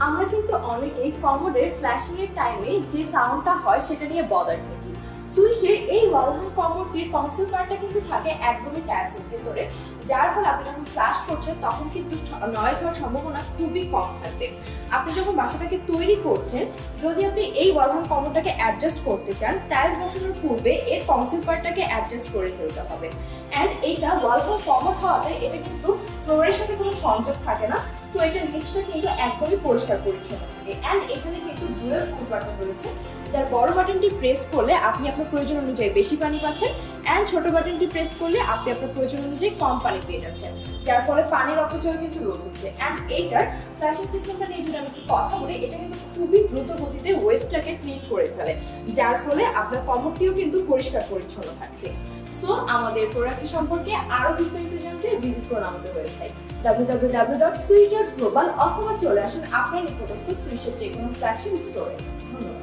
আমরা কিন্তু অনেকেই কমোডের ফ্ল্যাশিং এর টাইমে যে সাউন্ডটা হয় সেটা নিয়ে বদার থাকি। সুইচের এই ওয়ালহাম কমোডটির কনসোল পার্টটা কিন্তু থাকে একদমই টাইলসের ভেতরে, যার ফলে আপনি যখন ফ্ল্যাশ করছেন তখন কিন্তু নয়েজ হওয়ার সম্ভাবনা খুবই কম থাকবে। আপনি যখন বাসাটাকে তৈরি করছেন, যদি আপনি এই ওয়ালহাম কমোডটাকে অ্যাডজাস্ট করতে চান, টাইলস বসানোর পূর্বে এর কনসোল পার্টটাকে অ্যাডজাস্ট করে ফেলতে হবে। অ্যান্ড এইটা ওয়ালহাম কমোড হওয়াতে এটা কিন্তু ফ্লোরের সাথে কোনো সংযোগ থাকে না, সো এটার নিচটা কিন্তু একদমই পরিষ্কার পরিচ্ছন্ন থাকে। অ্যান্ড এখানে কিন্তু ডুয়াল পুশ বাটন রয়েছে, যার বড় বাটনটি প্রেস করলে আপনি আপনার প্রয়োজন অনুযায়ী বেশি পানি পাচ্ছেন, অ্যান্ড ছোট বাটনটি প্রেস করলে আপনি আপনার প্রয়োজন অনুযায়ী কম পানি পেয়ে যাচ্ছেন, যার ফলে পানির অপচয় কিন্তু রোধ হচ্ছে। অ্যান্ড এইটার ফ্ল্যাশিং সিস্টেমটা নিয়ে যদি আমি একটু কথা বলি, এটা কিন্তু খুবই দ্রুত গতিতে ওয়েস্টটাকে ক্লিন করে ফেলে, যার ফলে আপনার কমোডটিও কিন্তু পরিষ্কার পরিচ্ছন্ন থাকছে। সো আমাদের প্রোডাক্টটি সম্পর্কে আরো বিস্তারিত জানতে ভিজিট করুন আমাদের ওয়েবসাইট www.swiss.global অথবা চলে আসুন আপনার নিকটস্থ সুইসের যে কোনো ফ্ল্যাগশিপ স্টোরে। ধন্যবাদ।